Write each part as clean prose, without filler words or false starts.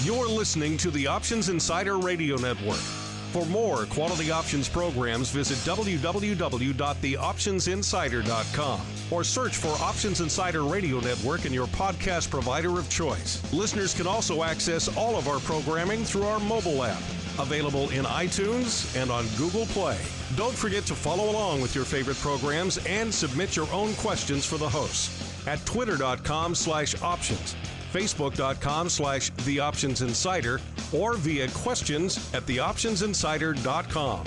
You're listening to the Options Insider Radio Network. For more quality options programs, visit www.theoptionsinsider.com or search for Options Insider Radio Network in your podcast provider of choice. Listeners can also access all of our programming through our mobile app, available in iTunes and on Google Play. Don't forget to follow along with your favorite programs and submit your own questions for the hosts at twitter.com/options, facebook.com/theoptionsinsider, or via questions at theoptionsinsider.com.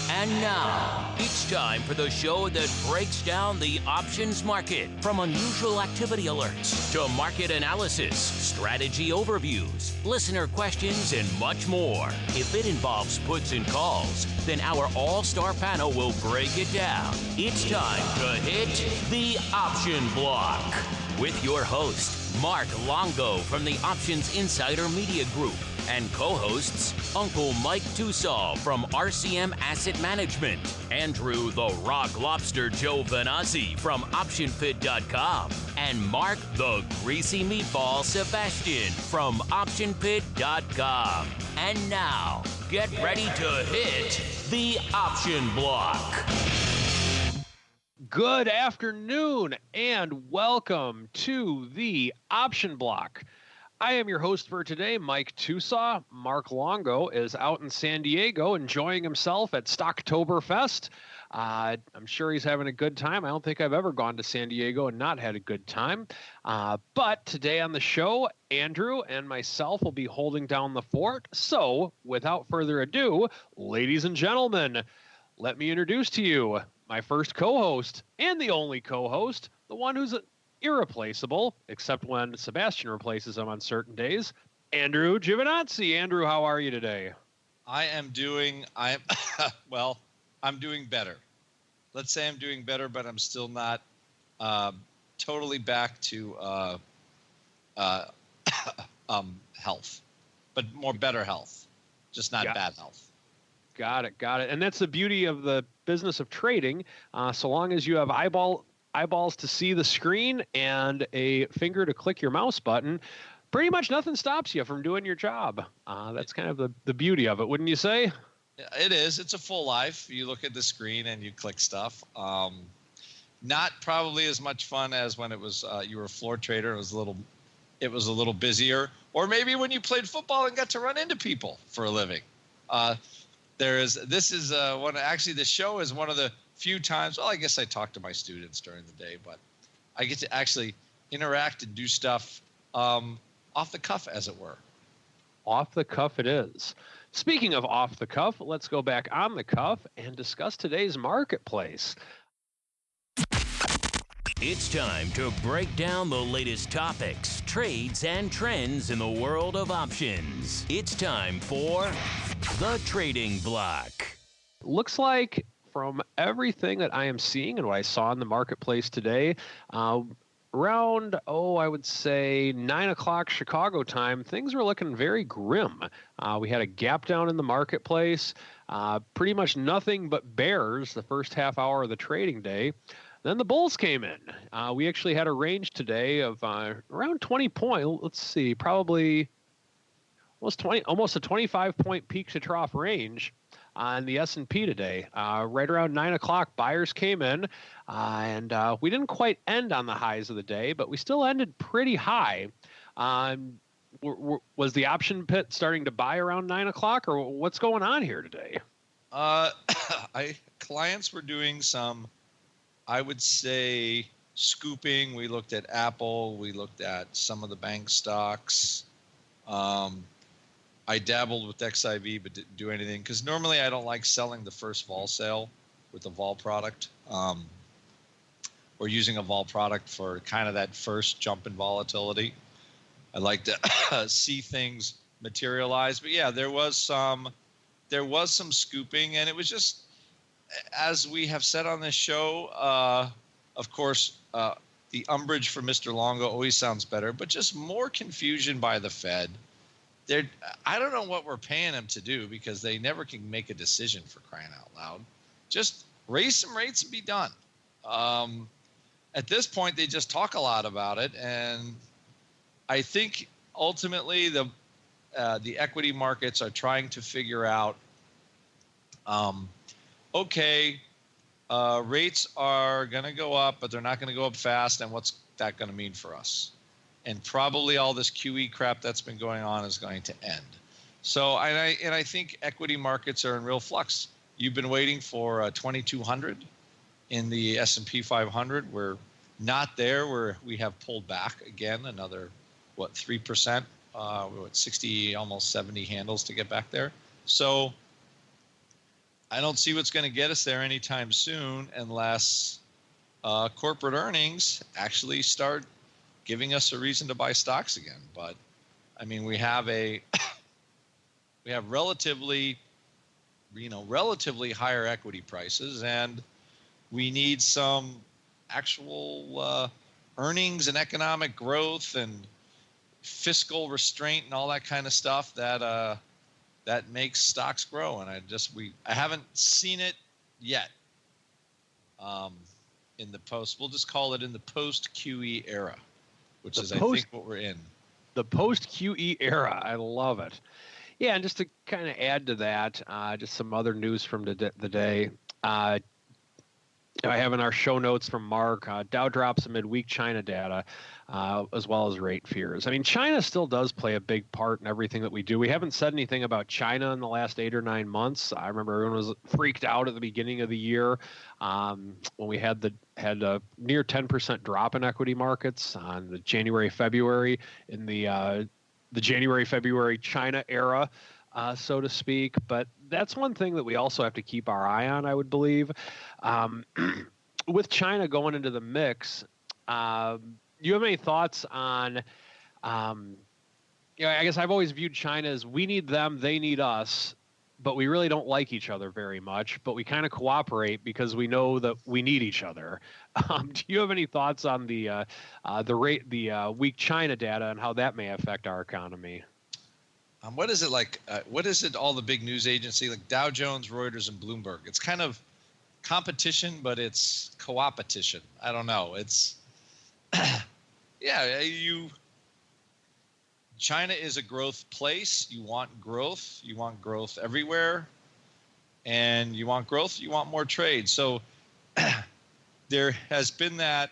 And now, it's time for the show that breaks down the options market, from unusual activity alerts to market analysis, strategy overviews, listener questions, and much more. If it involves puts and calls, then our all-star panel will break it down. It's time to hit the option block with your host, Mark Longo from the Options Insider Media Group, and co-hosts Uncle Mike Tosaw from RCM Asset Management, Andrew the Rock Lobster Giovinazzi from OptionPit.com, and Mark the Greasy Meatball Sebastian from OptionPit.com. And now, get ready to hit the option block. Good afternoon and welcome to the Option Block. I am your host for today, Mike Tosaw. Mark Longo is out in San Diego enjoying himself at Stocktoberfest. I'm sure he's having a good time. I don't think I've ever gone to San Diego and not had a good time. But today on the show, Andrew and myself will be holding down the fort. So without further ado, ladies and gentlemen, let me introduce to you my first co-host and the only co-host, the one who's irreplaceable, except when Sebastian replaces him on certain days, Andrew Giovinazzi. Andrew, how are you today? I'm doing better. Let's say I'm doing better, but I'm still not totally back to health, but more better health, just not bad health. Got it. And that's the beauty of the business of trading. So long as you have eyeballs to see the screen and a finger to click your mouse button, pretty much nothing stops you from doing your job. That's kind of the beauty of it, wouldn't you say? It is. It's a full life. You look at the screen and you click stuff. Not probably as much fun as when it was you were a floor trader. It was a little busier, or maybe when you played football and got to run into people for a living. The show is one of the few times, well, I guess I talk to my students during the day, but I get to actually interact and do stuff off the cuff, as it were. Off the cuff it is. Speaking of off the cuff, let's go back on the cuff and discuss today's marketplace. It's time to break down the latest topics, trades, and trends in the world of options. It's time for the Trading Block. Looks like from everything that I am seeing and what I saw in the marketplace today, around, I would say 9 o'clock Chicago time, things were looking very grim. We had a gap down in the marketplace, pretty much nothing but bears the first half hour of the trading day. Then the bulls came in. We actually had a range today of around 20 points. Let's see, probably almost a 25-point peak to trough range on the S&P today. Right around 9 o'clock, buyers came in, and we didn't quite end on the highs of the day, but we still ended pretty high. Was the option pit starting to buy around 9 o'clock, or what's going on here today? Clients were doing some, I would say, scooping. We looked at Apple. We looked at some of the bank stocks. I dabbled with XIV but didn't do anything because normally I don't like selling the first vol sale with a vol product or using a vol product for kind of that first jump in volatility. I like to see things materialize. But yeah, there was some scooping, and it was just, as we have said on this show, of course, the umbrage for Mr. Longo always sounds better, but just more confusion by the Fed. I don't know what we're paying them to do because they never can make a decision, for crying out loud. Just raise some rates and be done. At this point, they just talk a lot about it, and I think ultimately the equity markets are trying to figure out, okay, rates are going to go up, but they're not going to go up fast. And what's that going to mean for us? And probably all this QE crap that's been going on is going to end. So, I think equity markets are in real flux. You've been waiting for 2,200 in the S&P 500. We're not there. We have pulled back again, another, 3%? We're at 60, almost 70 handles to get back there. So I don't see what's going to get us there anytime soon unless corporate earnings actually start giving us a reason to buy stocks again. But I mean, we have relatively higher equity prices, and we need some actual earnings and economic growth and fiscal restraint and all that kind of stuff that makes stocks grow. And I haven't seen it yet. In the we'll just call it in the post QE era, which is I think what we're in. The post QE era. I love it. Yeah, and just to kind of add to that, just some other news from the day. I have in our show notes from Mark, Dow drops amid weak China data, as well as rate fears. I mean, China still does play a big part in everything that we do. We haven't said anything about China in the last 8 or 9 months. I remember everyone was freaked out at the beginning of the year when we had a near 10% drop in equity markets on the January-February in the January-February China era, so to speak. But that's one thing that we also have to keep our eye on, I would believe. With China going into the mix, do you have any thoughts on, I guess I've always viewed China as we need them, they need us, but we really don't like each other very much, but we kind of cooperate because we know that we need each other. Do you have any thoughts on the weak China data and how that may affect our economy? What is it like? What is it? All the big news agency like Dow Jones, Reuters, and Bloomberg. It's kind of competition, but it's co-opetition. I don't know. It's China is a growth place. You want growth. You want growth everywhere, and you want growth. You want more trade. So there has been that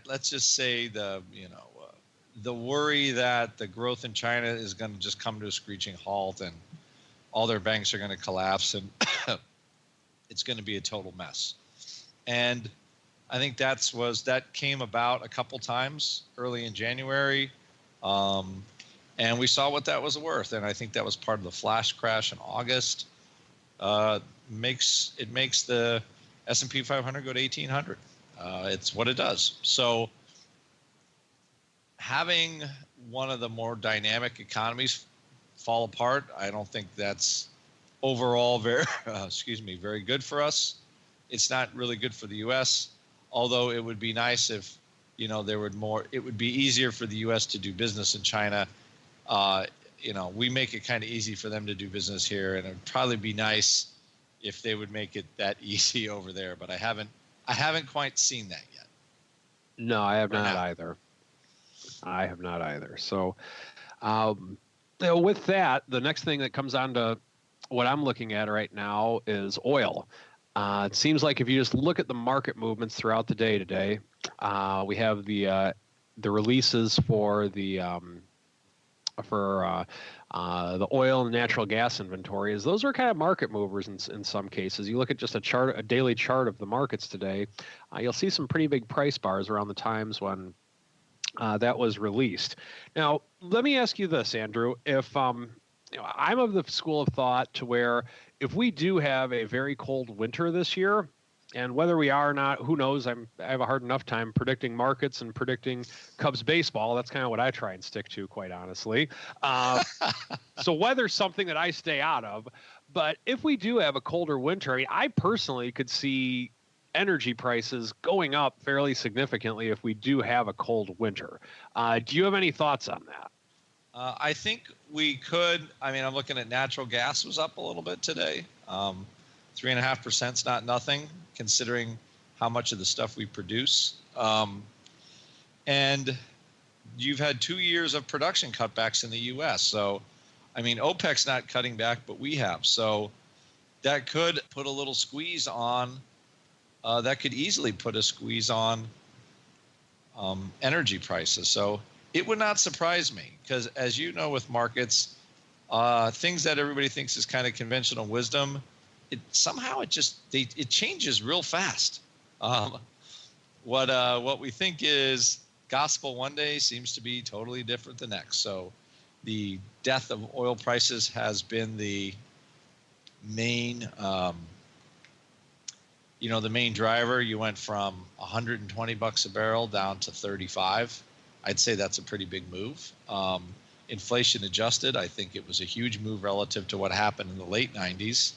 let's just say the worry that the growth in China is going to just come to a screeching halt and all their banks are going to collapse and it's going to be a total mess. And I think that came about a couple times early in January. And we saw what that was worth. And I think that was part of the flash crash in August. It makes the S&P 500 go to 1,800. It's what it does. So having one of the more dynamic economies fall apart, I don't think that's overall very good for us. It's not really good for the U.S., although it would be nice if, it would be easier for the U.S. to do business in China. We make it kind of easy for them to do business here, and it would probably be nice if they would make it that easy over there. But I haven't quite seen that yet. No, I have not either. I have not either. So with that, the next thing that comes on to what I'm looking at right now is oil. It seems like if you just look at the market movements throughout the day today, we have the releases for the oil and natural gas inventories. Those are kind of market movers in some cases. You look at just a daily chart of the markets today, you'll see some pretty big price bars around the times when that was released. Now, let me ask you this, Andrew. If I'm of the school of thought to where if we do have a very cold winter this year, and whether we are or not, who knows? I have a hard enough time predicting markets and predicting Cubs baseball. That's kind of what I try and stick to, quite honestly. So weather's something that I stay out of. But if we do have a colder winter, I personally could see energy prices going up fairly significantly if we do have a cold winter. Do you have any thoughts on that? I think we could. I mean, I'm looking at natural gas was up a little bit today. 3.5% is not nothing, considering how much of the stuff we produce. And you've had 2 years of production cutbacks in the U.S. So, I mean, OPEC's not cutting back, but we have. So that could put a little squeeze on, that could easily put a squeeze on energy prices. So it would not surprise me because, as you know, with markets, things that everybody thinks is kind of conventional wisdom, it changes real fast. What we think is gospel one day seems to be totally different the next. So the death of oil prices has been the main, the main driver. You went from $120 a barrel down to 35. I'd say that's a pretty big move. Inflation adjusted, I think it was a huge move relative to what happened in the late 90s.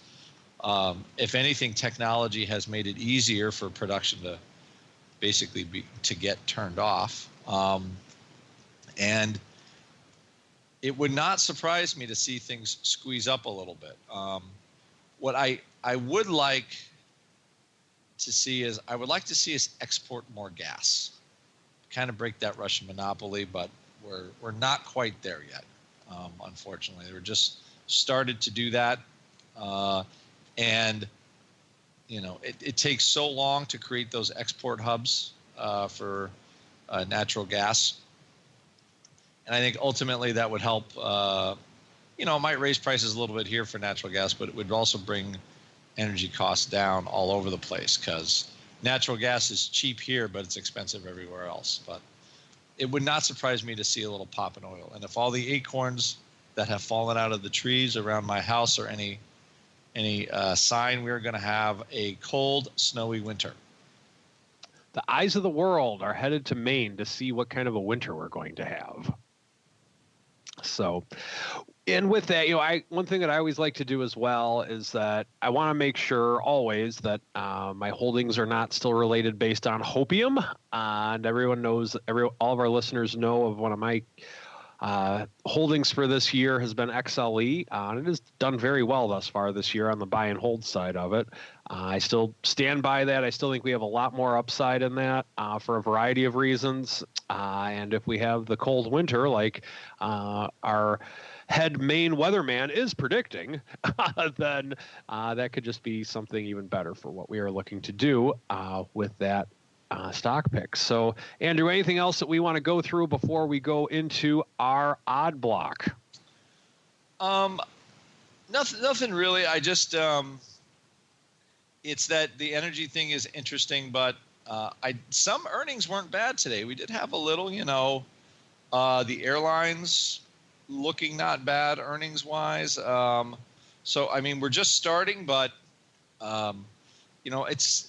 If anything, technology has made it easier for production to basically to get turned off. And it would not surprise me to see things squeeze up a little bit. What I would like to see is I would like to see us export more gas, kind of break that Russian monopoly, but we're not quite there yet, unfortunately. We're just started to do that, and it takes so long to create those export hubs for natural gas, and I think ultimately that would help. It might raise prices a little bit here for natural gas, but it would also bring energy costs down all over the place because natural gas is cheap here, but it's expensive everywhere else. But it would not surprise me to see a little pop in oil. And if all the acorns that have fallen out of the trees around my house are any sign, we're going to have a cold, snowy winter. The eyes of the world are headed to Maine to see what kind of a winter we're going to have. So, and with that, one thing that I always like to do as well is that I want to make sure always that my holdings are not still related based on hopium. And everyone knows, all of our listeners know of one of my holdings for this year has been XLE. And it has done very well thus far this year on the buy and hold side of it. I still stand by that. I still think we have a lot more upside in that for a variety of reasons. And if we have the cold winter, like our head Maine weatherman is predicting, then that could just be something even better for what we are looking to do with that stock pick. So, Andrew, anything else that we want to go through before we go into our odd block? Nothing really. I just it's that the energy thing is interesting, but some earnings weren't bad today. We did have a little, the airlines looking not bad earnings wise. So, I mean, we're just starting, but, it's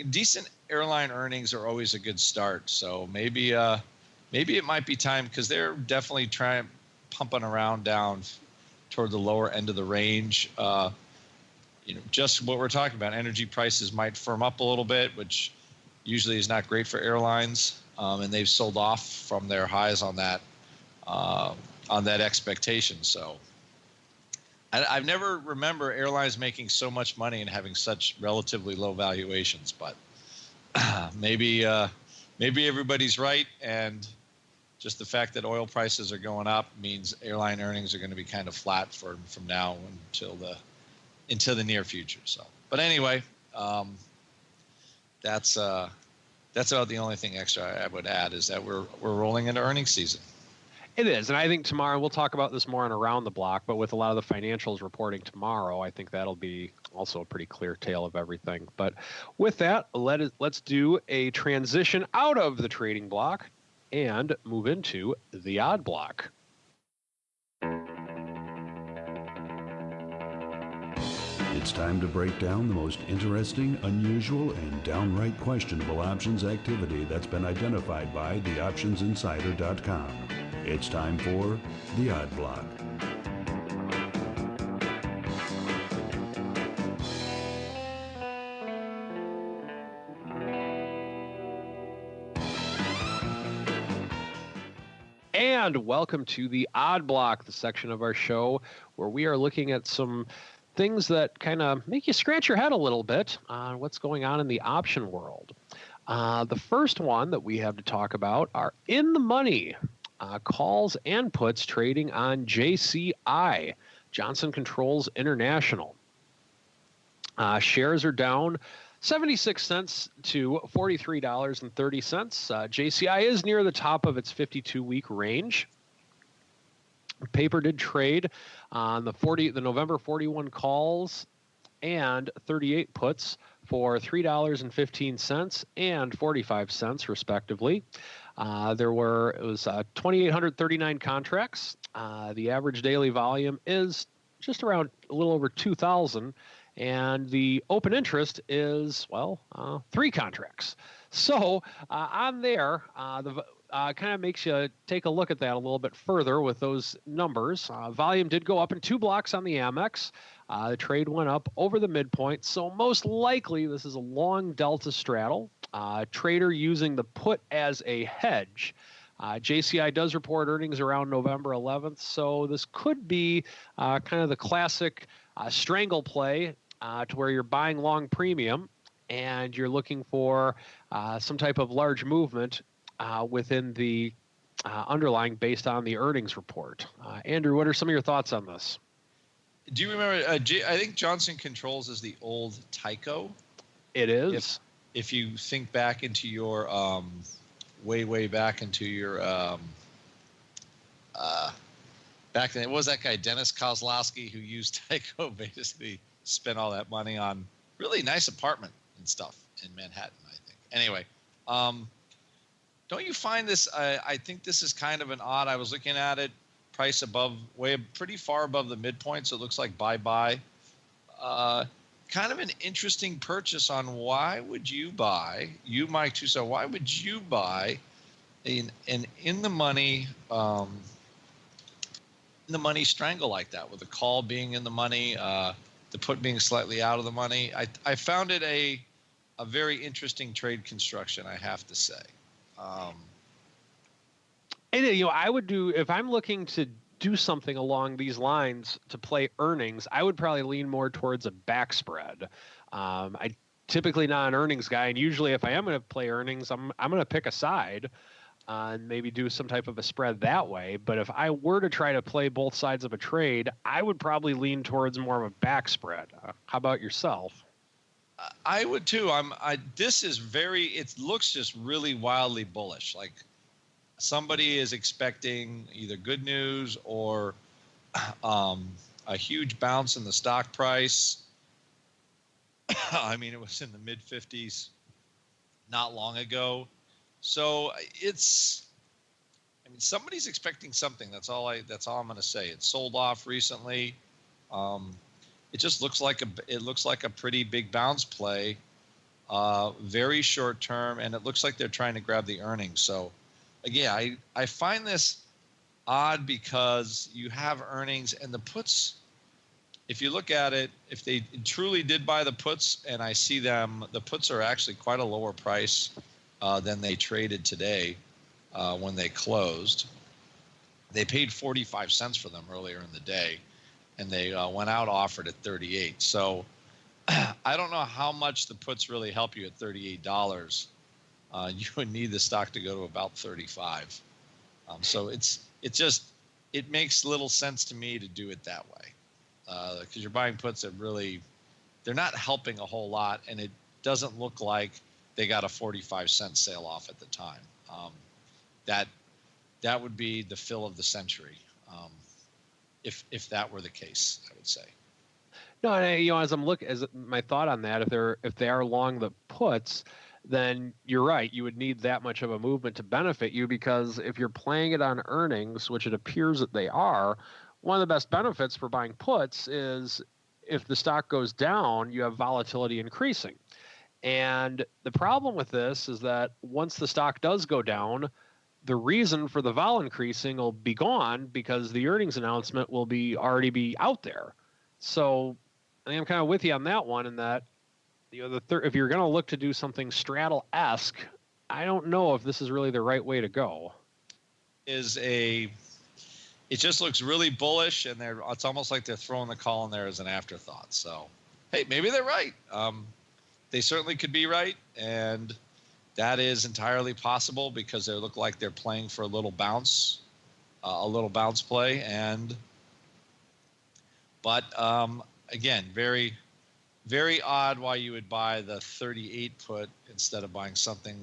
decent airline earnings are always a good start. So maybe it might be time because they're definitely pumping around down toward the lower end of the range. Just what we're talking about, energy prices might firm up a little bit, which usually is not great for airlines. And they've sold off from their highs on that expectation. So I've never remember airlines making so much money and having such relatively low valuations, but maybe everybody's right. And just the fact that oil prices are going up means airline earnings are going to be kind of flat from now until the near future. So, but anyway, that's about the only thing extra I would add is that we're rolling into earnings season. It is, and I think tomorrow, we'll talk about this more on Around the Block, but with a lot of the financials reporting tomorrow, I think that'll be also a pretty clear tale of everything. But with that, let's do a transition out of the trading block and move into the odd block. It's time to break down the most interesting, unusual, and downright questionable options activity that's been identified by theoptionsinsider.com. It's time for the Odd Block. And welcome to the Odd Block, the section of our show where we are looking at some things that kind of make you scratch your head a little bit on what's going on in the option world. The first one that we have to talk about are in the money calls and puts trading on JCI, Johnson Controls International. Shares are down 76 cents to $43.30. JCI is near the top of its 52-week range. Paper did trade on the November 41 calls and 38 puts for $3.15 and 45 cents, respectively. It was 2,839 contracts. The average daily volume is just around a little over 2,000. And the open interest is, 3 contracts. So on there, the kind of makes you take a look at that a little bit further with those numbers. Volume did go up in 2 blocks on the Amex. The trade went up over the midpoint. So most likely this is a long delta straddle. Trader using the put as a hedge. JCI does report earnings around November 11th. So this could be kind of the classic strangle play to where you're buying long premium and you're looking for some type of large movement within the underlying based on the earnings report. Andrew, what are some of your thoughts on this? Do you remember, I think Johnson Controls is the old Tyco. It is. If you think back into your, way back into your, back then, what was that guy, Dennis Kozlowski, who used Tyco, basically spent all that money on really nice apartment and stuff in Manhattan, I think. Anyway, don't you find this, I think this is kind of an odd, I was looking at it, price pretty far above the midpoint, so it looks like buy. Kind of an interesting purchase on why would you buy, Mike Tosaw, why would you buy an in the money strangle like that, with the call being in the money, the put being slightly out of the money? I found it a very interesting trade construction, I have to say. And I would do, if I'm looking to do something along these lines to play earnings, I would probably lean more towards a back spread. I typically not an earnings guy, and usually if I am going to play earnings, I'm going to pick a side and maybe do some type of a spread that way. But if I were to try to play both sides of a trade, I would probably lean towards more of a back spread. How about yourself? I would too. It looks just really wildly bullish. Like somebody is expecting either good news or a huge bounce in the stock price. I mean, it was in the mid 50s not long ago. So somebody's expecting something. That's all I'm going to say. It sold off recently. It just looks like a pretty big bounce play, very short term, and it looks like they're trying to grab the earnings. So, again, I find this odd because you have earnings and the puts. If you look at it, if they truly did buy the puts, and I see them, the puts are actually quite a lower price than they traded today when they closed. They paid 45 cents for them earlier in the day, and they went out offered at 38. So I don't know how much the puts really help you at $38. You would need the stock to go to about 35. So it makes little sense to me to do it that way, because you're buying puts that really, they're not helping a whole lot, and it doesn't look like they got a 45-cent sale off at the time. That would be the fill of the century, if that were the case, I would say. No, and as my thought on that, if they are long the puts, then you're right. You would need that much of a movement to benefit you, because if you're playing it on earnings, which it appears that they are, one of the best benefits for buying puts is if the stock goes down, you have volatility increasing. And the problem with this is that once the stock does go down, the reason for the vol increasing will be gone because the earnings announcement will already be out there. So I think I'm kind of with you on that one, in that if you're going to look to do something straddle-esque, I don't know if this is really the right way to go. It just looks really bullish, and it's almost like they're throwing the call in there as an afterthought. So, hey, maybe they're right. They certainly could be right, and That is entirely possible because they look like they're playing for a little bounce play. But again, very, very odd why you would buy the 38 put instead of buying something,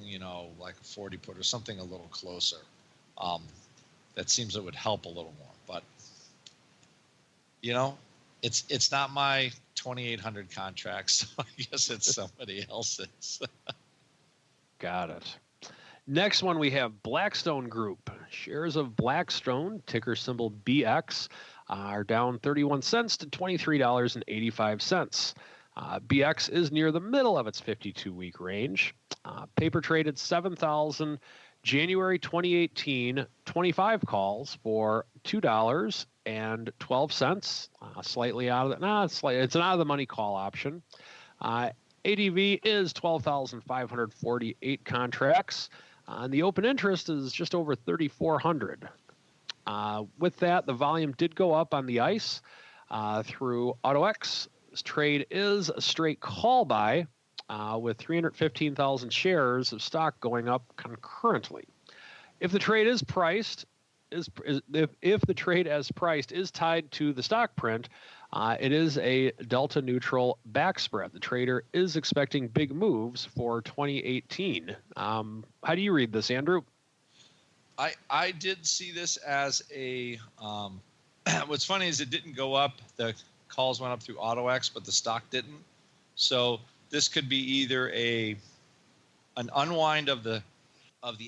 like a 40 put or something a little closer. That seems it would help a little more. But, it's not my 2,800 contract, so I guess it's somebody else's. Got it. Next one, we have Blackstone Group. Shares of Blackstone, ticker symbol BX, are down 31 cents to $23.85. BX is near the middle of its 52-week range. Paper traded 7,000 January 2018 25 calls for $2.12. Slightly out of it's an out of the money call option. ADV is 12,548 contracts. And the open interest is just over 3,400. With that, the volume did go up on the ICE through AutoX. This trade is a straight call buy with 315,000 shares of stock going up concurrently. If the trade is priced, if the trade as priced is tied to the stock print, it is a delta neutral back spread. The trader is expecting big moves for 2018. How do you read this, Andrew? I did see this as a what's funny is it didn't go up. The calls went up through AutoX, but the stock didn't. So this could be either an unwind of the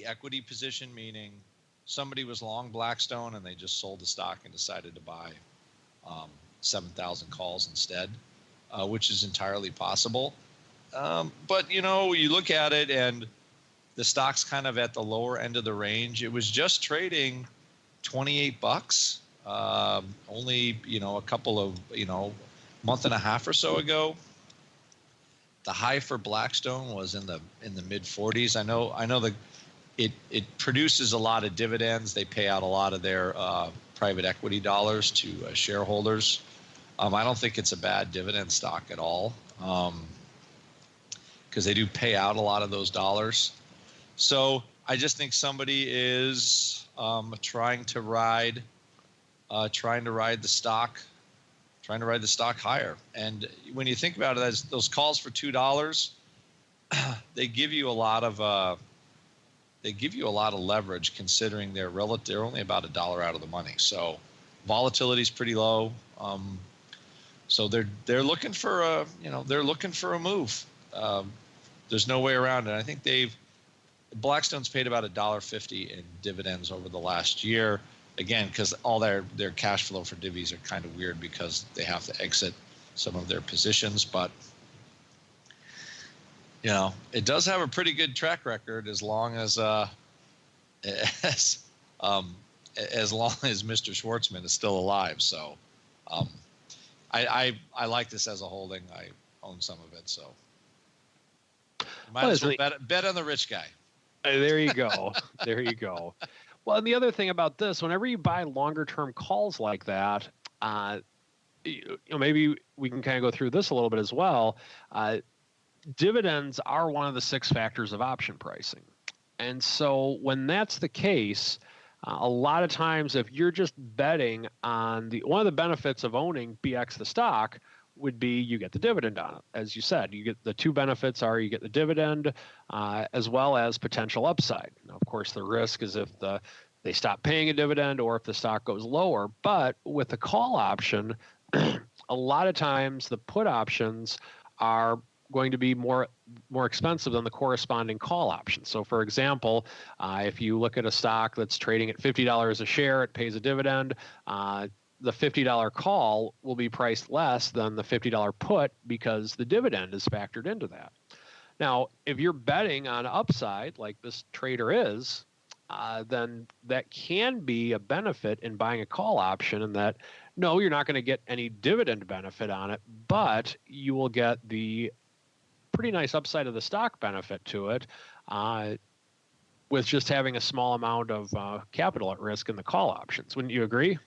equity position, meaning somebody was long Blackstone and they just sold the stock and decided to buy 7,000 calls instead, which is entirely possible. But, you look at it and the stock's kind of at the lower end of the range. It was just trading $28 only, a couple of, month and a half or so ago. The high for Blackstone was in the mid 40s. I know that it produces a lot of dividends. They pay out a lot of their private equity dollars to shareholders. I don't think it's a bad dividend stock at all because they do pay out a lot of those dollars. So I just think somebody is trying to ride the stock higher. And when you think about it, those calls for $2, they give you a lot of leverage considering they're only about $1 out of the money. So volatility is pretty low. So they're looking for a move. There's no way around it. I think Blackstone's paid about $1.50 in dividends over the last year. Again, because all their cash flow for divvies are kind of weird because they have to exit some of their positions. But it does have a pretty good track record as long as long as Mr. Schwartzman is still alive. So I like this as a holding. I own some of it, so might as well bet on the rich guy. There you go. There you go. Well, and the other thing about this, whenever you buy longer term calls like that, maybe we can kind of go through this a little bit as well. Dividends are one of the 6 factors of option pricing. And so when that's the case, a lot of times if you're just betting on one of the benefits of owning BX the stock would be you get the dividend on it. As you said, you get the 2 benefits are you get the dividend as well as potential upside. Now, of course, the risk is if they stop paying a dividend or if the stock goes lower. But with the call option, a lot of times the put options are going to be more expensive than the corresponding call option. So, for example, if you look at a stock that's trading at $50 a share, it pays a dividend. The $50 call will be priced less than the $50 put because the dividend is factored into that. Now, if you're betting on upside like this trader is, then that can be a benefit in buying a call option in that, no, you're not going to get any dividend benefit on it, but you will get the pretty nice upside of the stock benefit to it with just having a small amount of capital at risk in the call options. Wouldn't you agree?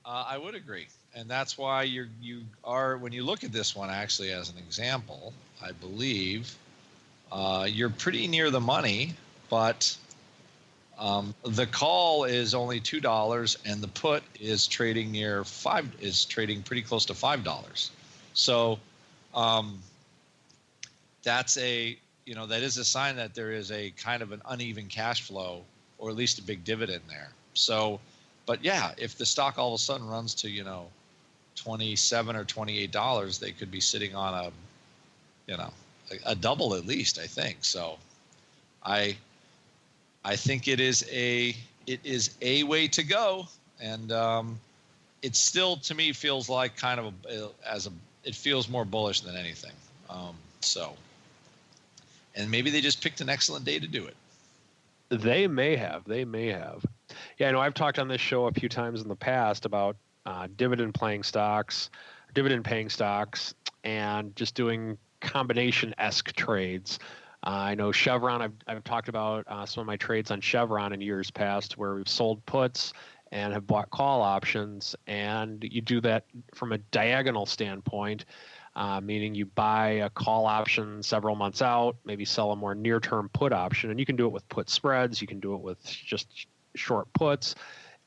I would agree. And that's why you are, when you look at this one actually as an example, I believe you're pretty near the money, but the call is only $2 and the put is trading pretty close to $5. So that is a sign that there is a kind of an uneven cash flow, or at least a big dividend there. So, but yeah, if the stock all of a sudden runs to, $27 or $28, they could be sitting on a double at least, I think. So I think it is a way to go, and it still, to me, feels like kind of it feels more bullish than anything. And maybe they just picked an excellent day to do it. They may have. Yeah, I know I've talked on this show a few times in the past about dividend-paying stocks, and just doing combination-esque trades. I know Chevron, I've talked about some of my trades on Chevron in years past where we've sold puts and have bought call options, and you do that from a diagonal standpoint, meaning you buy a call option several months out, maybe sell a more near-term put option, and you can do it with put spreads, you can do it with just short puts,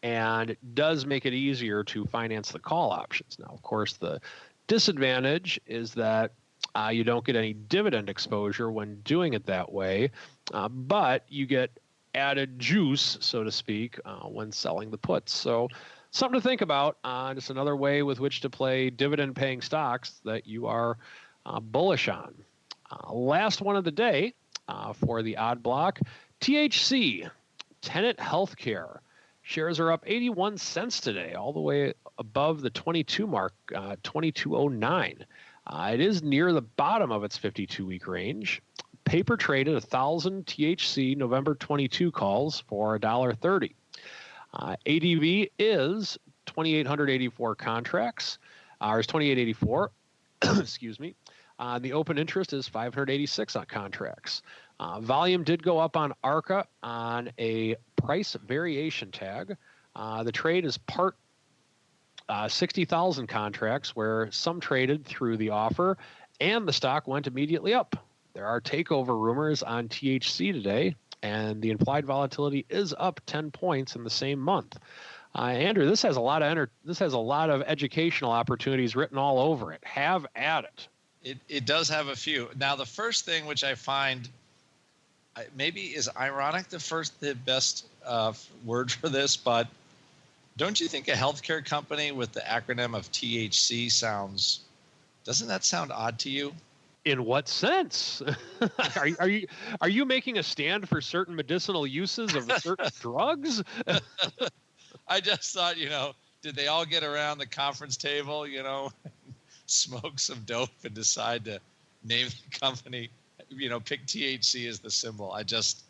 and it does make it easier to finance the call options. Now, of course, the disadvantage is that you don't get any dividend exposure when doing it that way, but you get added juice, so to speak, when selling the puts. So something to think about. Just another way with which to play dividend-paying stocks that you are bullish on. Last one of the day for the odd block, THC, Tenet Healthcare. Shares are up 81 cents today, all the way above the 22 mark, 22.09. It is near the bottom of its 52-week range. Paper traded 1,000 THC November 22 calls for $1.30. ADV is 2,884 contracts. Ours 2,884. Excuse me. The open interest is 586 on contracts. Volume did go up on ARCA on a price variation tag. The trade is part 60,000 contracts where some traded through the offer and the stock went immediately up. There are takeover rumors on THC today, and the implied volatility is up 10 points in the same month. Andrew, this has a lot of educational opportunities written all over it. Have at it. It does have a few. Now, the first thing which I find maybe is ironic, the best word for this, but don't you think a healthcare company with the acronym of THC doesn't that sound odd to you? In what sense? Are you making a stand for certain medicinal uses of certain drugs? I just thought, did they all get around the conference table, smoke some dope and decide to name the company, pick THC as the symbol? I just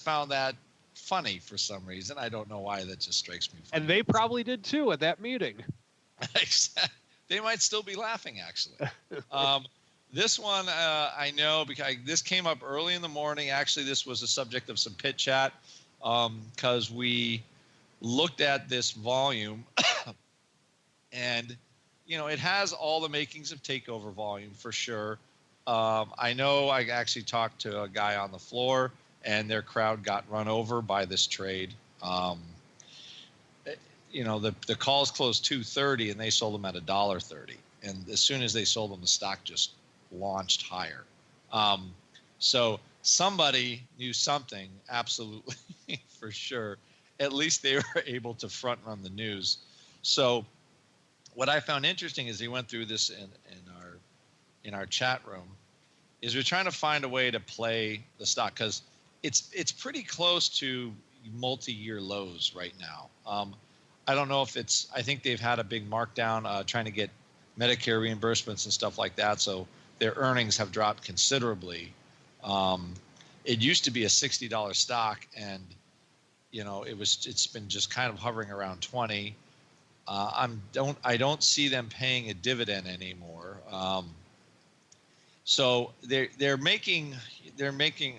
found that funny for some reason. I don't know why. That just strikes me funny. And they probably did too at that meeting. They might still be laughing, actually. This one, I know because this came up early in the morning. Actually, this was a subject of some pit chat because we looked at this volume and, it has all the makings of takeover volume for sure. I know I actually talked to a guy on the floor and their crowd got run over by this trade. The calls closed 2:30 and they sold them at $1.30. And as soon as they sold them, the stock just launched higher. So somebody knew something, absolutely, for sure. At least they were able to front run the news. So what I found interesting is he went through this in our chat room, is we're trying to find a way to play the stock because it's pretty close to multi-year lows right now. I don't know if I think they've had a big markdown trying to get Medicare reimbursements and stuff like that. So their earnings have dropped considerably. It used to be a $60 stock and, it's been just kind of hovering around 20. I don't see them paying a dividend anymore. So they're making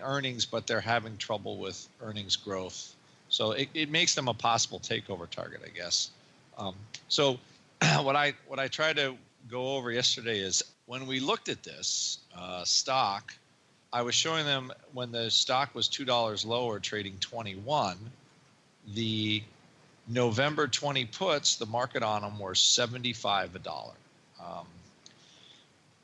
earnings, but they're having trouble with earnings growth. So it makes them a possible takeover target, I guess. So what I try to go over yesterday is when we looked at this stock, I was showing them when the stock was $2 lower, trading 21. The November 20 puts, the market on them were 75 a dollar.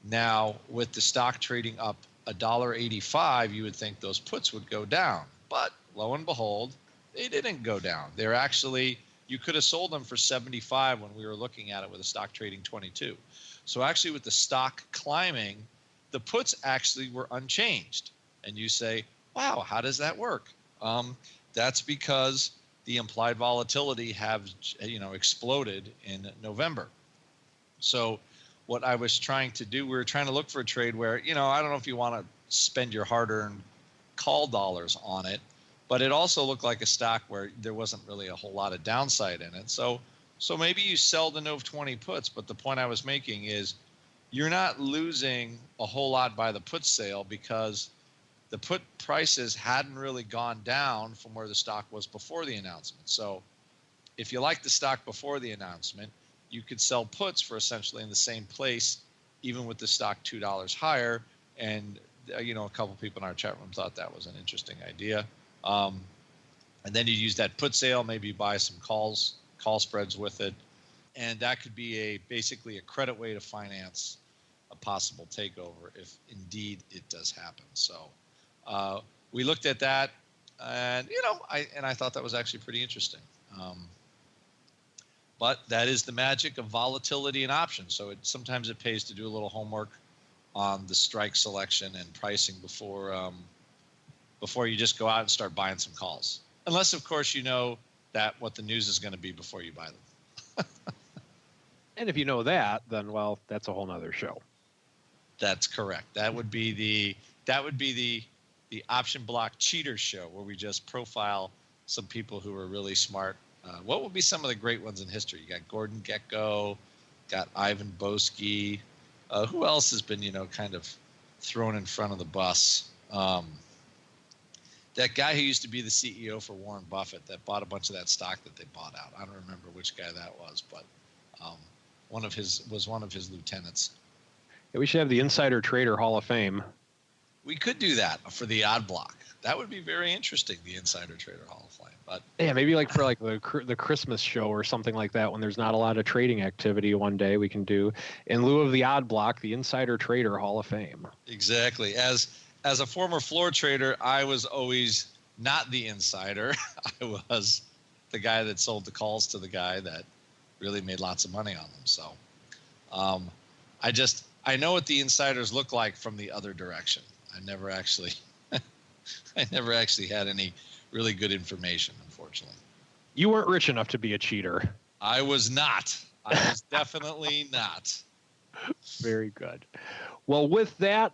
Now, with the stock trading up $1.85, you would think those puts would go down. But lo and behold, they didn't go down. They're actually, you could have sold them for 75 when we were looking at it with the stock trading 22. So actually with the stock climbing, the puts actually were unchanged. And you say, wow, how does that work? That's because the implied volatility have, exploded in November. So what I was trying to do, we were trying to look for a trade where, I don't know if you want to spend your hard-earned call dollars on it, but it also looked like a stock where there wasn't really a whole lot of downside in it. So maybe you sell the Nov 20 puts, but the point I was making is you're not losing a whole lot by the put sale because the put prices hadn't really gone down from where the stock was before the announcement. So if you like the stock before the announcement, you could sell puts for essentially in the same place, even with the stock $2 higher. And, a couple people in our chat room thought that was an interesting idea. And then you use that put sale, maybe buy some call spreads with it. And that could be basically a credit way to finance a possible takeover if indeed it does happen. So we looked at that and, I thought that was actually pretty interesting. But that is the magic of volatility and options. So sometimes it pays to do a little homework on the strike selection and pricing before you just go out and start buying some calls. Unless, of course, you know that what the news is going to be before you buy them. And if you know that, then, well, that's a whole nother show. That's correct. That would be the option block cheaters show where we just profile some people who are really smart. What would be some of the great ones in history? You got Gordon Gekko, got Ivan Boesky. Who else has been, kind of thrown in front of the bus? That guy who used to be the CEO for Warren Buffett that bought a bunch of that stock that they bought out. I don't remember which guy that was, but one of his lieutenants. Yeah, we should have the Insider Trader Hall of Fame. We could do that for the odd block. That would be very interesting, the Insider Trader Hall of Fame. But yeah, maybe for the Christmas show or something like that, when there's not a lot of trading activity one day, we can do, in lieu of the odd block, the Insider Trader Hall of Fame. Exactly. As a former floor trader, I was always not the insider. I was the guy that sold the calls to the guy that really made lots of money on them. So I know what the insiders look like from the other direction. I never actually had any really good information, unfortunately. You weren't rich enough to be a cheater. I was not. I was definitely not. Very good. Well, with that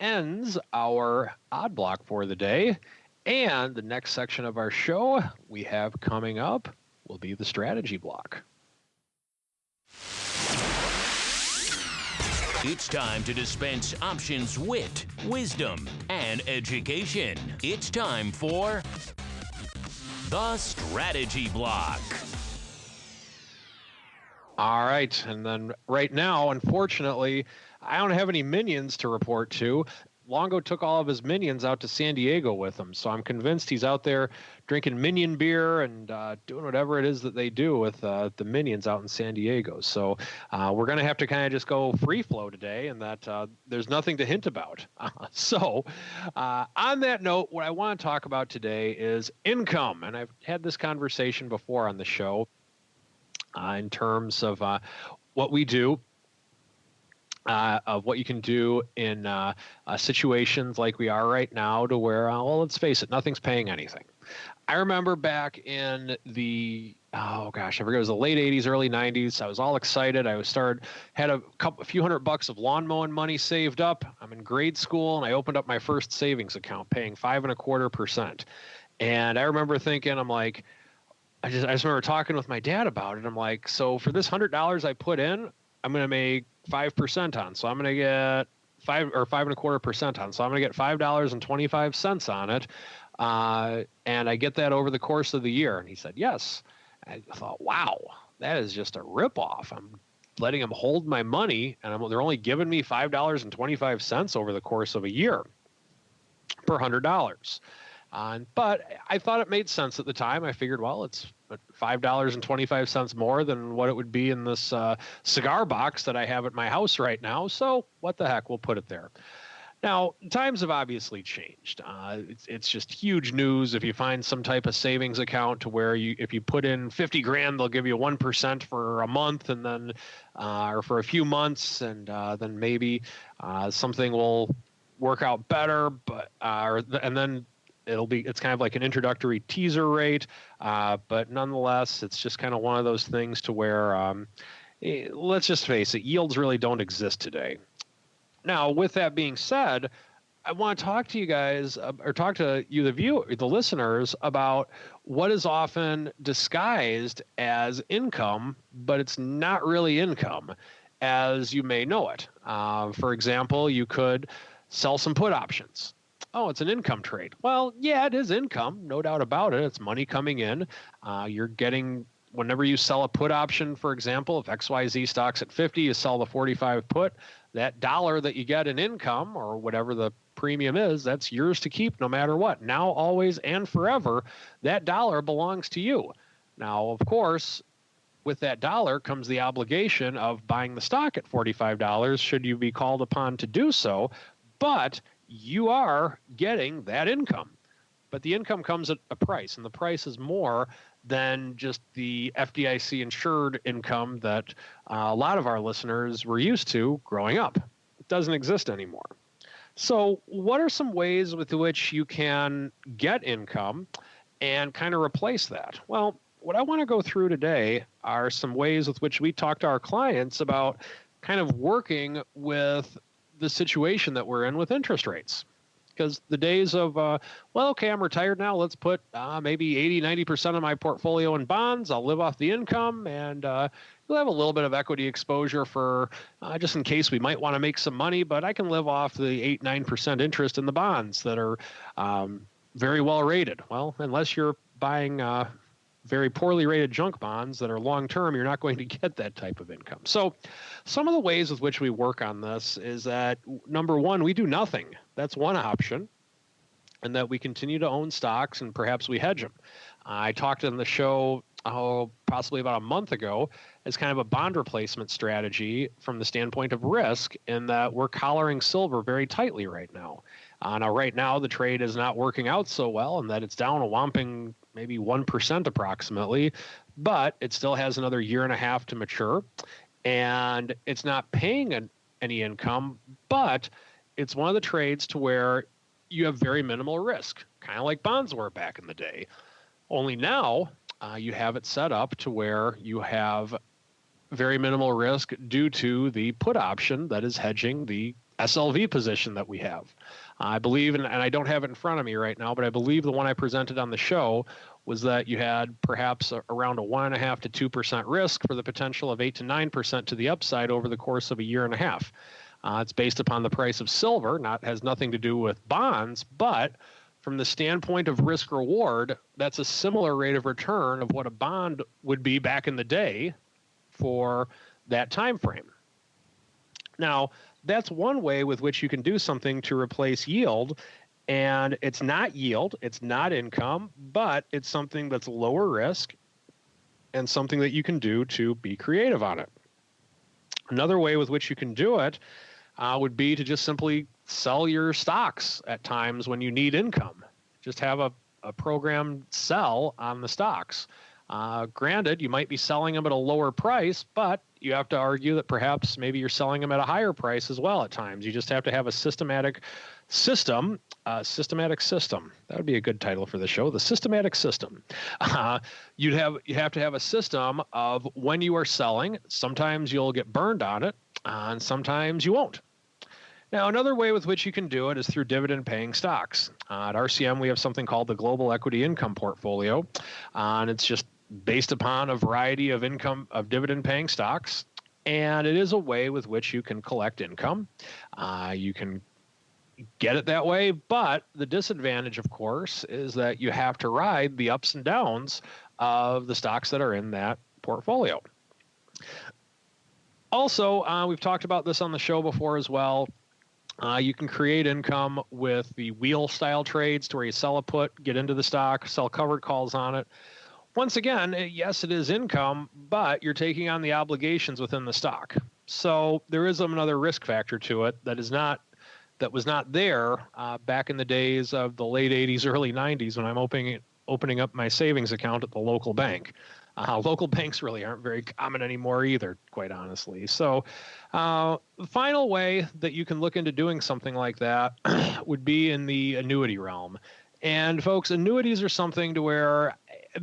ends our odd block for the day. And the next section of our show we have coming up will be the strategy block. It's time to dispense options, wit, wisdom, and education. It's time for the Strategy Block. All right. And then right now, unfortunately, I don't have any minions to report to. Longo took all of his minions out to San Diego with him. So I'm convinced he's out there drinking minion beer and doing whatever it is that they do with the minions out in San Diego. So we're going to have to kind of just go free flow today, and that there's nothing to hint about. So on that note, what I want to talk about today is income. And I've had this conversation before on the show in terms of what we do. Of what you can do in situations like we are right now to where, well, let's face it, nothing's paying anything. I remember back in the, I forget, it was the late 80s, early 90s. I was all excited. I had a few $100 of lawn mowing money saved up. I'm in grade school, and I opened up my first savings account paying 5.25%. And I remember thinking, I'm like, I just remember talking with my dad about it. I'm like, so for this $100 I put in, I'm going to make 5% on. So I'm going to get 5.25% on. So I'm going to get $5.25 on it. And I get that over the course of the year. And he said, yes. I thought, wow, that is just a ripoff. I'm letting them hold my money, and they're only giving me $5.25 over the course of a year per $100. But I thought it made sense at the time. I figured, well, it's $5.25 more than what it would be in this cigar box that I have at my house right now. So what the heck, we'll put it there. Now, times have obviously changed. It's just huge news if you find some type of savings account to where if you put in 50 grand, they'll give you 1% for a month, and then or for a few months, and then maybe something will work out better. But and then it's kind of like an introductory teaser rate, but nonetheless, it's just kind of one of those things to where let's just face it, yields really don't exist today. Now, with that being said, I want to talk to you guys, or talk to you, the listeners, about what is often disguised as income, but it's not really income, as you may know it. For example, you could sell some put options. Oh, it's an income trade. Well, yeah, it is income, no doubt about it. It's money coming in. You're getting, whenever you sell a put option, for example, if XYZ stock's at 50, you sell the 45 put. That dollar that you get in income, or whatever the premium is, that's yours to keep no matter what. Now, always, and forever, that dollar belongs to you. Now, of course, with that dollar comes the obligation of buying the stock at $45 should you be called upon to do so, but you are getting that income. But the income comes at a price, and the price is more than just the FDIC insured income that a lot of our listeners were used to growing up. It doesn't exist anymore. So what are some ways with which you can get income and kind of replace that? Well, what I want to go through today are some ways with which we talk to our clients about kind of working with the situation that we're in with interest rates. Because the days of, well, okay, I'm retired now. Let's put maybe 80-90% of my portfolio in bonds. I'll live off the income, and we'll have a little bit of equity exposure for just in case we might want to make some money, but I can live off the 8-9% interest in the bonds that are very well rated. Well, unless you're buying very poorly rated junk bonds that are long-term, you're not going to get that type of income. So some of the ways with which we work on this is that, number one, we do nothing. That's one option. And that we continue to own stocks and perhaps we hedge them. I talked in the show, possibly about a month ago, as kind of a bond replacement strategy from the standpoint of risk, in that we're collaring silver very tightly right now. Now, right now, the trade is not working out so well, and that it's down a whopping maybe 1% approximately, but it still has another year and a half to mature, and it's not paying any income, but it's one of the trades to where you have very minimal risk, kind of like bonds were back in the day. Only now you have it set up to where you have very minimal risk due to the put option that is hedging the SLV position that we have. I believe, and I don't have it in front of me right now, but I believe the one I presented on the show was that you had perhaps around a 1.5% to 2% risk for the potential of 8 to 9% to the upside over the course of a year and a half. It's based upon the price of silver, has nothing to do with bonds, but from the standpoint of risk reward, that's a similar rate of return of what a bond would be back in the day for that time frame. Now, that's one way with which you can do something to replace yield, and it's not yield, it's not income, but it's something that's lower risk and something that you can do to be creative on it. Another way with which you can do it would be to just simply sell your stocks at times when you need income. Just have a programmed sell on the stocks. Granted, you might be selling them at a lower price, but you have to argue that perhaps maybe you're selling them at a higher price as well at times. You just have to have a systematic system. That would be a good title for the show, the systematic system. You have to have a system of when you are selling. Sometimes you'll get burned on it, and sometimes you won't. Now, another way with which you can do it is through dividend-paying stocks. At RCM, we have something called the Global Equity Income Portfolio, and it's just based upon a variety of dividend-paying stocks, and it is a way with which you can collect income. You can get it that way, but the disadvantage, of course, is that you have to ride the ups and downs of the stocks that are in that portfolio. Also, we've talked about this on the show before as well. You can create income with the wheel style trades to where you sell a put, get into the stock, sell covered calls on it. Once again, yes, it is income, but you're taking on the obligations within the stock. So there is another risk factor to it that was not there back in the days of the late 80s, early 90s when I'm opening up my savings account at the local bank. Local banks really aren't very common anymore either, quite honestly. So the final way that you can look into doing something like that would be in the annuity realm. And folks, annuities are something to where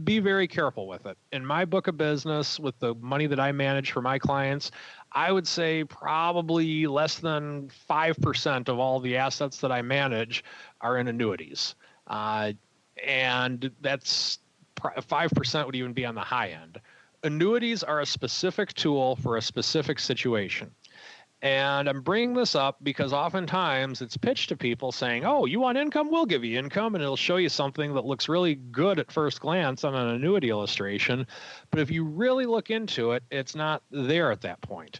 be very careful with it. In my book of business, with the money that I manage for my clients, I would say probably less than 5% of all the assets that I manage are in annuities. And that's 5% would even be on the high end. Annuities are a specific tool for a specific situation. And I'm bringing this up because oftentimes it's pitched to people saying, oh, you want income? We'll give you income. And it'll show you something that looks really good at first glance on an annuity illustration. But if you really look into it, it's not there at that point.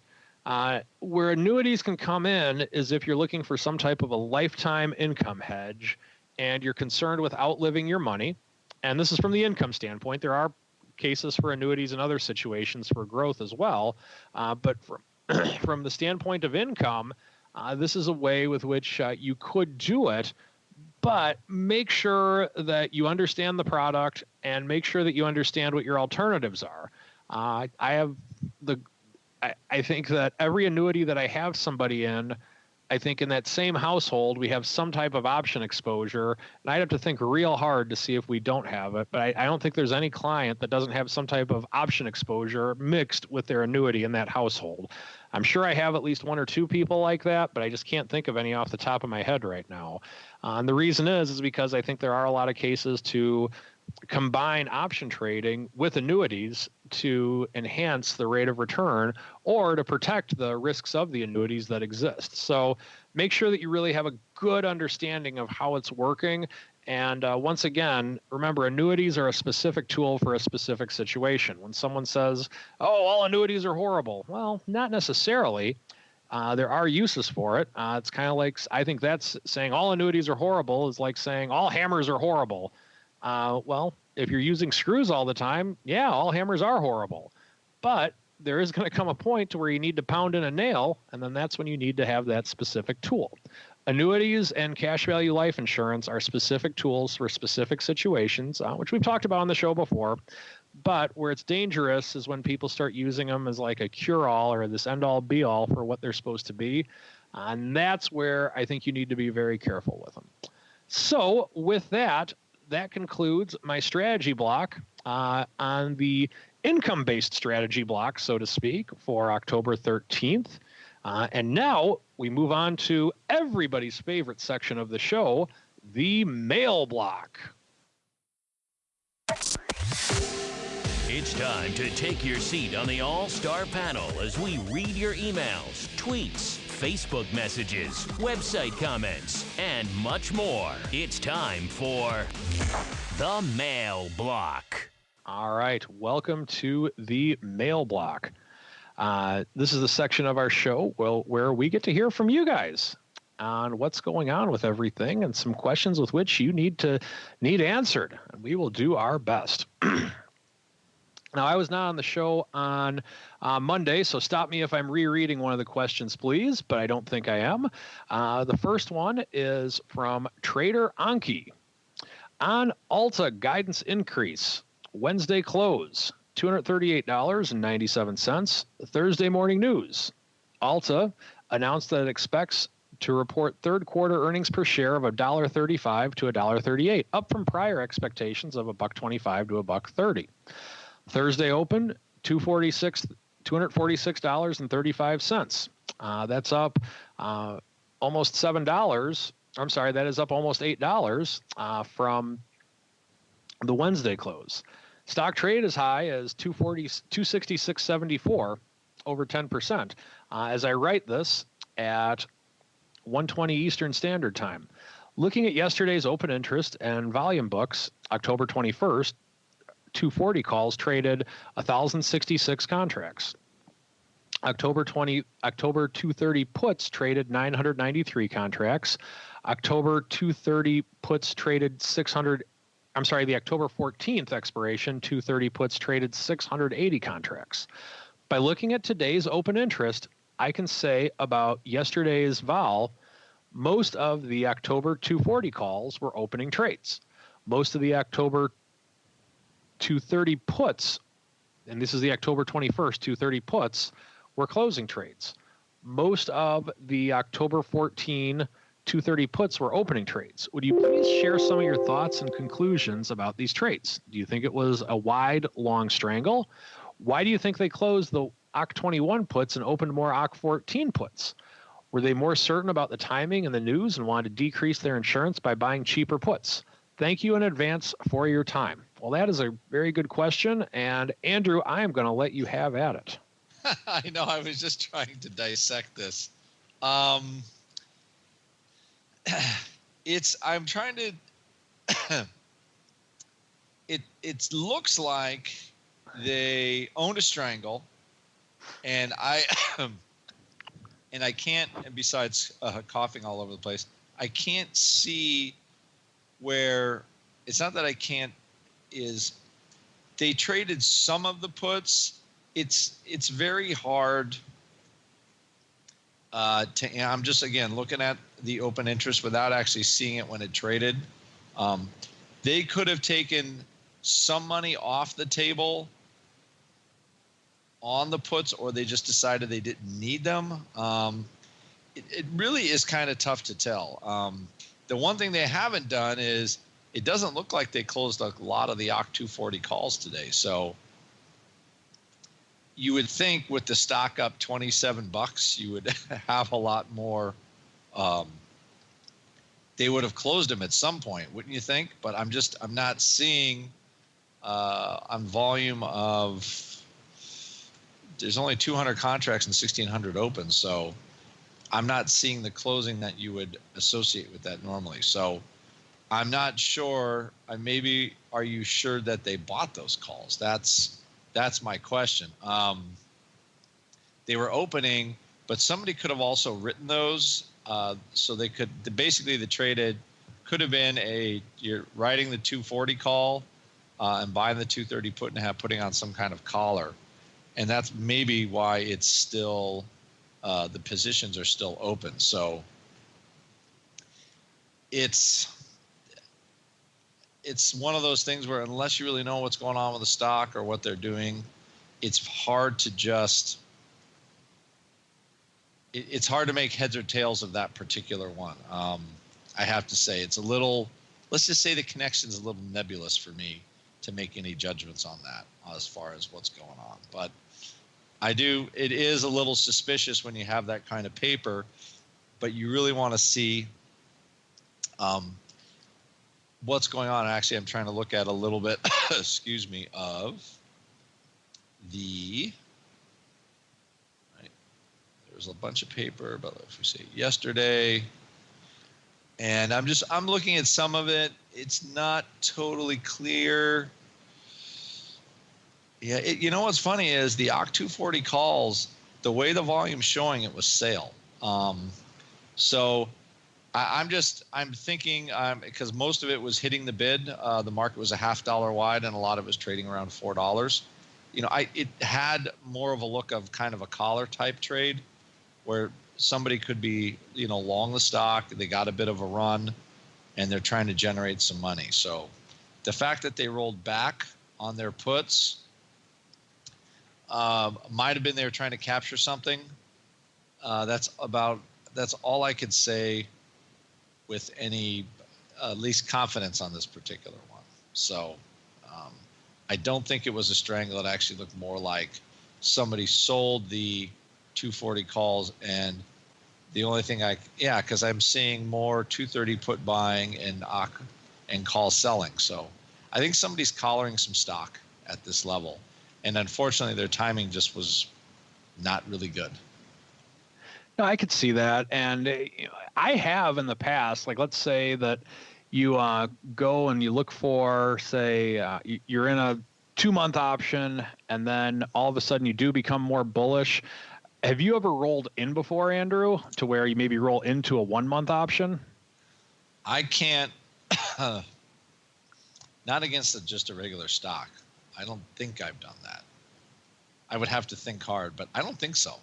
Where annuities can come in is if you're looking for some type of a lifetime income hedge and you're concerned with outliving your money. And this is from the income standpoint. There are cases for annuities in other situations for growth as well. But from the standpoint of income, this is a way with which you could do it, but make sure that you understand the product and make sure that you understand what your alternatives are. I think that every annuity that I have somebody in, I think in that same household, we have some type of option exposure, and I'd have to think real hard to see if we don't have it. But I don't think there's any client that doesn't have some type of option exposure mixed with their annuity in that household. I'm sure I have at least one or two people like that, but I just can't think of any off the top of my head right now. And the reason is because I think there are a lot of cases to combine option trading with annuities to enhance the rate of return or to protect the risks of the annuities that exist. So make sure that you really have a good understanding of how it's working. And once again, remember, annuities are a specific tool for a specific situation. When someone says, oh, all annuities are horrible, well, not necessarily. There are uses for it. It's kind of like, I think that's saying all annuities are horrible is like saying all hammers are horrible. Well, if you're using screws all the time, yeah, all hammers are horrible. But there is going to come a point to where you need to pound in a nail, and then that's when you need to have that specific tool. Annuities and cash value life insurance are specific tools for specific situations, which we've talked about on the show before. But where it's dangerous is when people start using them as like a cure-all or this end-all be-all for what they're supposed to be. And that's where I think you need to be very careful with them. So with that concludes my strategy block on the income-based strategy block, so to speak, for October 13th. And now we move on to everybody's favorite section of the show, the mail block. It's time to take your seat on the All-Star panel as we read your emails, tweets, Facebook messages, website comments, and much more. It's time for the Mail Block. All right, welcome to the Mail Block. This is the section of our show where we get to hear from you guys on what's going on with everything and some questions with which you need answered, and we will do our best. Now, I was not on the show on Monday, so stop me if I'm rereading one of the questions, please, but I don't think I am. The first one is from TraderOnki. On Ulta Guidance Increase, Wednesday close, $238.97. Thursday morning news. Ulta announced that it expects to report third quarter earnings per share of $1.35 to $1.38, up from prior expectations of $1.25 to $1.30. Thursday open, $246.35. That's up almost $7. I'm sorry, that is up almost $8 from the Wednesday close. Stock trade as high as 266.74, over 10%. As I write this at 1:20 Eastern Standard Time. Looking at yesterday's open interest and volume books, October 21st, 240 calls traded 1,066 contracts. October 230 puts traded 993 contracts. October 230 puts traded 600. I'm sorry, the October 14th expiration 230 puts traded 680 contracts. By looking at today's open interest, I can say about yesterday's vol, most of the October 240 calls were opening trades. Most of the October 230 puts, and this is the October 21st 230 puts, were closing trades. Most of the October 14 230 puts were opening trades. Would you please share some of your thoughts and conclusions about these trades? Do you think it was a wide, long strangle? Why do you think they closed the OC 21 puts and opened more OC 14 puts? Were they more certain about the timing and the news and wanted to decrease their insurance by buying cheaper puts? Thank you in advance for your time. Well, that is a very good question. And Andrew, I am going to let you have at it. I know. I was just trying to dissect this. I'm trying to. It looks like they owned a strangle, and I can't. And besides coughing all over the place, I can't see where. It's not that I can't. Is they traded some of the puts. It's very hard I'm just, again, looking at the open interest without actually seeing it when it traded. They could have taken some money off the table on the puts, or they just decided they didn't need them. It really is kind of tough to tell. The one thing they haven't done is it doesn't look like they closed a lot of the OC 240 calls today. So you would think with the stock up $27, you would have a lot more. They would have closed them at some point, wouldn't you think? But I'm not seeing on volume of, there's only 200 contracts and 1,600 open. So I'm not seeing the closing that you would associate with that normally. So I'm not sure. Maybe, are you sure that they bought those calls? That's my question. They were opening, but somebody could have also written those. So they could, basically the traded could have been you're writing the 240 call and buying the 230 put and putting on some kind of collar. And that's maybe why it's still, the positions are still open. So it's one of those things where unless you really know what's going on with the stock or what they're doing, it's hard to just, it's hard to make heads or tails of that particular one. I have to say it's a little, let's just say the connection's a little nebulous for me to make any judgments on that as far as what's going on. But it is a little suspicious when you have that kind of paper, but you really want to see what's going on. Actually, I'm trying to look at a little bit, excuse me, of the, right, there's a bunch of paper, but if we say yesterday, and I'm looking at some of it. It's not totally clear. Yeah, you know what's funny is the OC 240 calls, the way the volume's showing, it was sale. So I'm thinking, because most of it was hitting the bid. The market was a $0.50 wide, and a lot of it was trading around $4. It had more of a look of kind of a collar type trade, where somebody could be, long the stock. They got a bit of a run, and they're trying to generate some money. So the fact that they rolled back on their puts might have been they were trying to capture something. That's all I could say with any least confidence on this particular one. So I don't think it was a strangle. It actually looked more like somebody sold the 240 calls, and the only thing because I'm seeing more 230 put buying and call selling. So I think somebody's collaring some stock at this level, and unfortunately their timing just was not really good. No, I could see that. And I have in the past, like, let's say that you go and you look for, say, you're in a 2-month option, and then all of a sudden you do become more bullish. Have you ever rolled in before, Andrew, to where you maybe roll into a 1 month option? I can't, not against just a regular stock. I don't think I've done that. I would have to think hard, but I don't think so.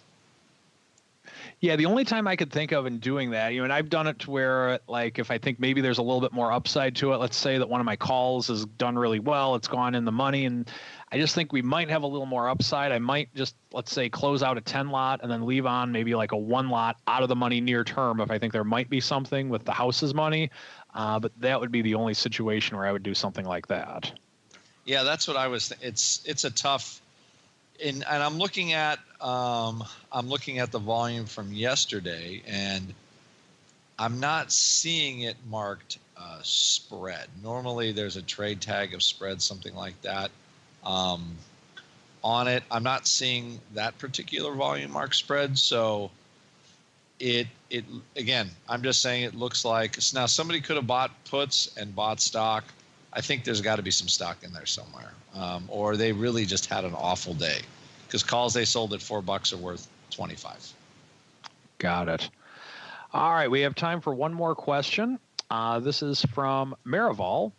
Yeah, the only time I could think of in doing that, and I've done it to where, like, if I think maybe there's a little bit more upside to it, let's say that one of my calls has done really well, it's gone in the money, and I just think we might have a little more upside. I might just, let's say, close out a 10 lot and then leave on maybe like a 1 lot out of the money near term if I think there might be something with the house's money. But that would be the only situation where I would do something like that. Yeah, that's what I was. It's a tough. And I'm looking at the volume from yesterday, and I'm not seeing it marked spread. Normally, there's a trade tag of spread, something like that, on it. I'm not seeing that particular volume mark spread. So it again, I'm just saying it looks like now somebody could have bought puts and bought stock. I think there's got to be some stock in there somewhere, or they really just had an awful day, because calls they sold at $4 are worth 25. Got it. All right, we have time for one more question. This is from Marival.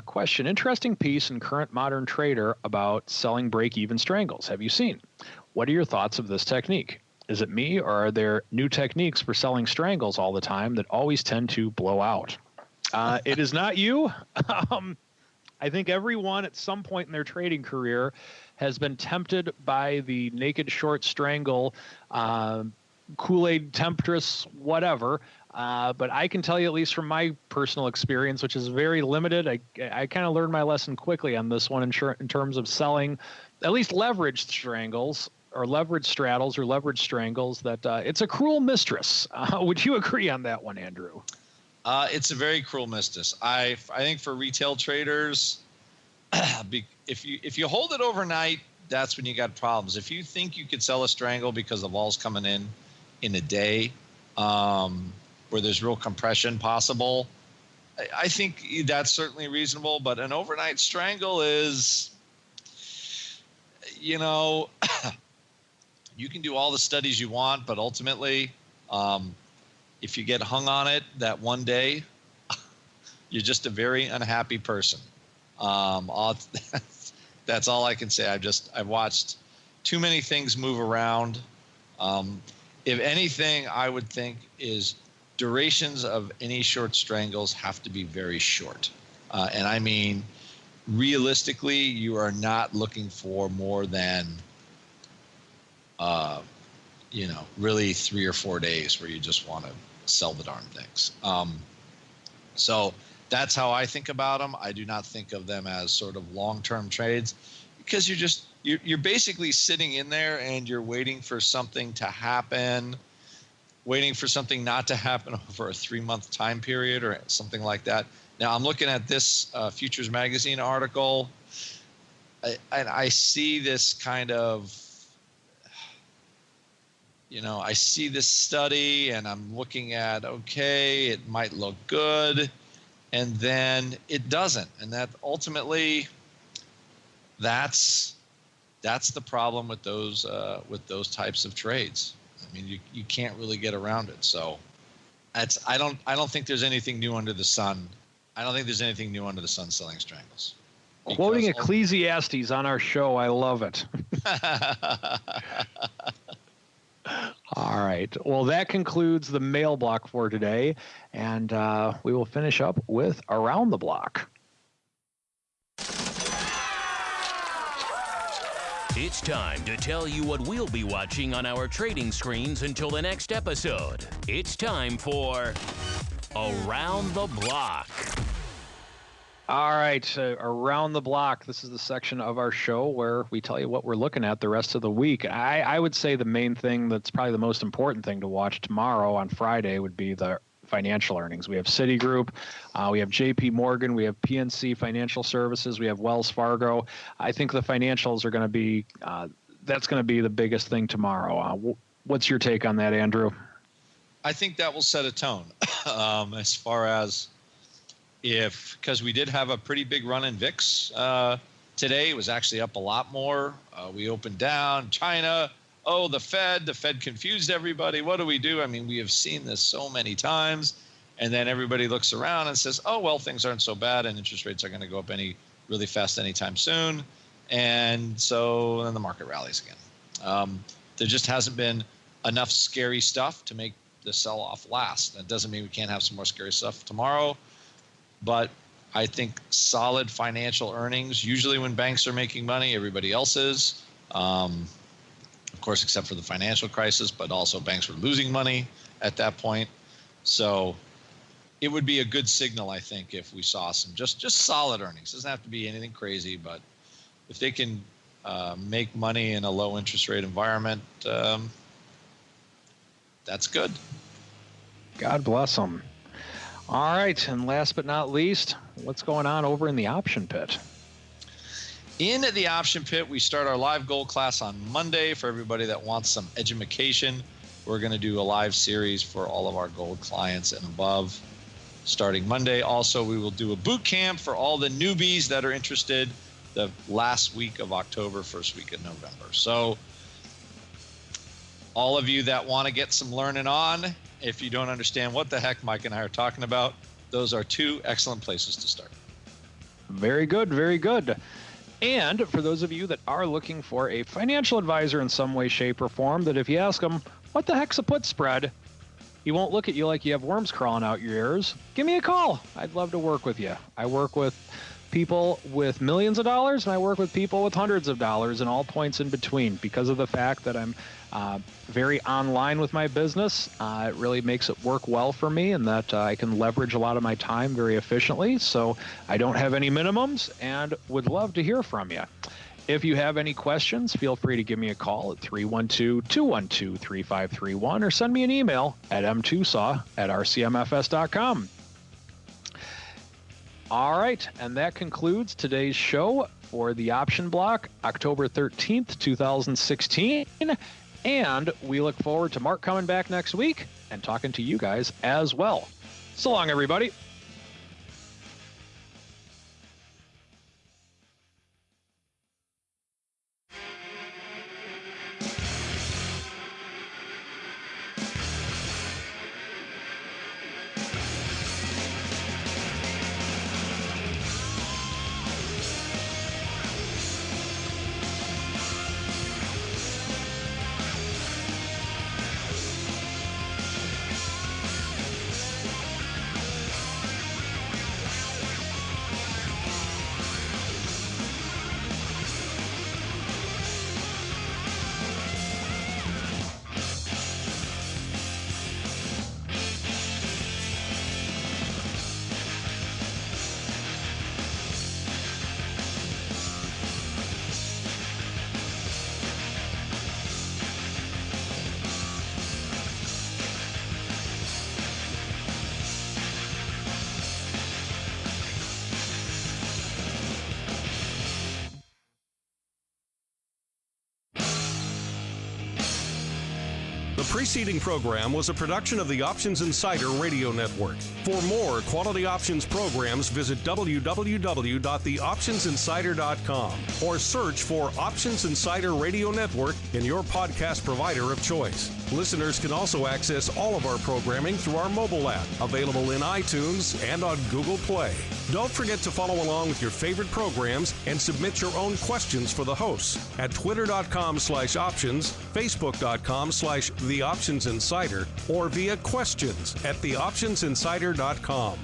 Question: interesting piece in Current Modern Trader about selling break-even strangles. Have you seen? What are your thoughts of this technique? Is it me, or are there new techniques for selling strangles all the time that always tend to blow out? It is not you. I think everyone at some point in their trading career has been tempted by the naked short strangle, Kool-Aid temptress, whatever. But I can tell you, at least from my personal experience, which is very limited, I kind of learned my lesson quickly on this one in terms of selling at least leveraged strangles or leveraged straddles or leveraged strangles, that it's a cruel mistress. Would you agree on that one, Andrew? It's a very cruel mistress. I think for retail traders, if you hold it overnight, that's when you got problems. If you think you could sell a strangle because the vol's coming in a day, where there's real compression possible, I think that's certainly reasonable. But an overnight strangle is, you can do all the studies you want, but ultimately, if you get hung on it that one day, you're just a very unhappy person. That's all I can say. I've watched too many things move around. If anything, I would think is durations of any short strangles have to be very short. And I mean, realistically, you are not looking for more than, really 3 or 4 days where you just want to sell the darn things. So that's how I think about them. I do not think of them as sort of long-term trades, because you're basically sitting in there and you're waiting for something to happen, waiting for something not to happen over a 3-month time period or something like that. Now I'm looking at this Futures Magazine article, and I see this kind of, I see this study and I'm looking at, okay, it might look good, and then it doesn't. And that ultimately, that's the problem with those types of trades. I mean, you can't really get around it. So I don't think there's anything new under the sun. I don't think there's anything new under the sun selling strangles. Quoting Ecclesiastes on our show, I love it. All right. Well, that concludes the mail block for today, and we will finish up with Around the Block. It's time to tell you what we'll be watching on our trading screens until the next episode. It's time for Around the Block. All right, Around the Block. This is the section of our show where we tell you what we're looking at the rest of the week. I would say the main thing that's probably the most important thing to watch tomorrow on Friday would be the financial earnings. We have Citigroup, we have JP Morgan, we have PNC Financial Services, we have Wells Fargo. I think the financials are going to be, that's going to be the biggest thing tomorrow. What's your take on that, Andrew? I think that will set a tone as far as because we did have a pretty big run in VIX today. It was actually up a lot more. We opened down. China oh, the Fed confused everybody. What do we do? I mean, we have seen this so many times. And then everybody looks around and says, oh, well, things aren't so bad and interest rates are going to go up really fast anytime soon. And so then the market rallies again. There just hasn't been enough scary stuff to make the sell-off last. That doesn't mean we can't have some more scary stuff tomorrow. But I think solid financial earnings, usually when banks are making money, everybody else is. Of course, except for the financial crisis, but also banks were losing money at that point. So it would be a good signal, I think, if we saw some just solid earnings. It doesn't have to be anything crazy, but if they can make money in a low interest rate environment, that's good. God bless them. All right, and last but not least, what's going on over in the option pit? In the option pit, we start our live gold class on Monday for everybody that wants some education. We're going to do a live series for all of our gold clients and above starting Monday. Also, we will do a boot camp for all the newbies that are interested the last week of October, first week of November. So all of you that want to get some learning on, if you don't understand what the heck Mike and I are talking about, those are two excellent places to start. Very good, very good. And for those of you that are looking for a financial advisor in some way, shape, or form, that if you ask them, what the heck's a put spread? He won't look at you like you have worms crawling out your ears. Give me a call. I'd love to work with you. I work with people with millions of dollars, and I work with people with hundreds of dollars and all points in between. Because of the fact that I'm very online with my business, it really makes it work well for me, and that I can leverage a lot of my time very efficiently. So I don't have any minimums and would love to hear from you. If you have any questions, feel free to give me a call at 312-212-3531 or send me an email at mtusaw@rcmfs.com. All right, and that concludes today's show for the option block, October 13th, 2016. And we look forward to Mark coming back next week and talking to you guys as well. So long, everybody. The preceding program was a production of the Options Insider Radio Network. For more quality options programs, visit www.theoptionsinsider.com or search for Options Insider Radio Network in your podcast provider of choice. Listeners can also access all of our programming through our mobile app, available in iTunes and on Google Play. Don't forget to follow along with your favorite programs and submit your own questions for the hosts at twitter.com/options, facebook.com/theoptionsinsider, or via questions@theoptionsinsider.com.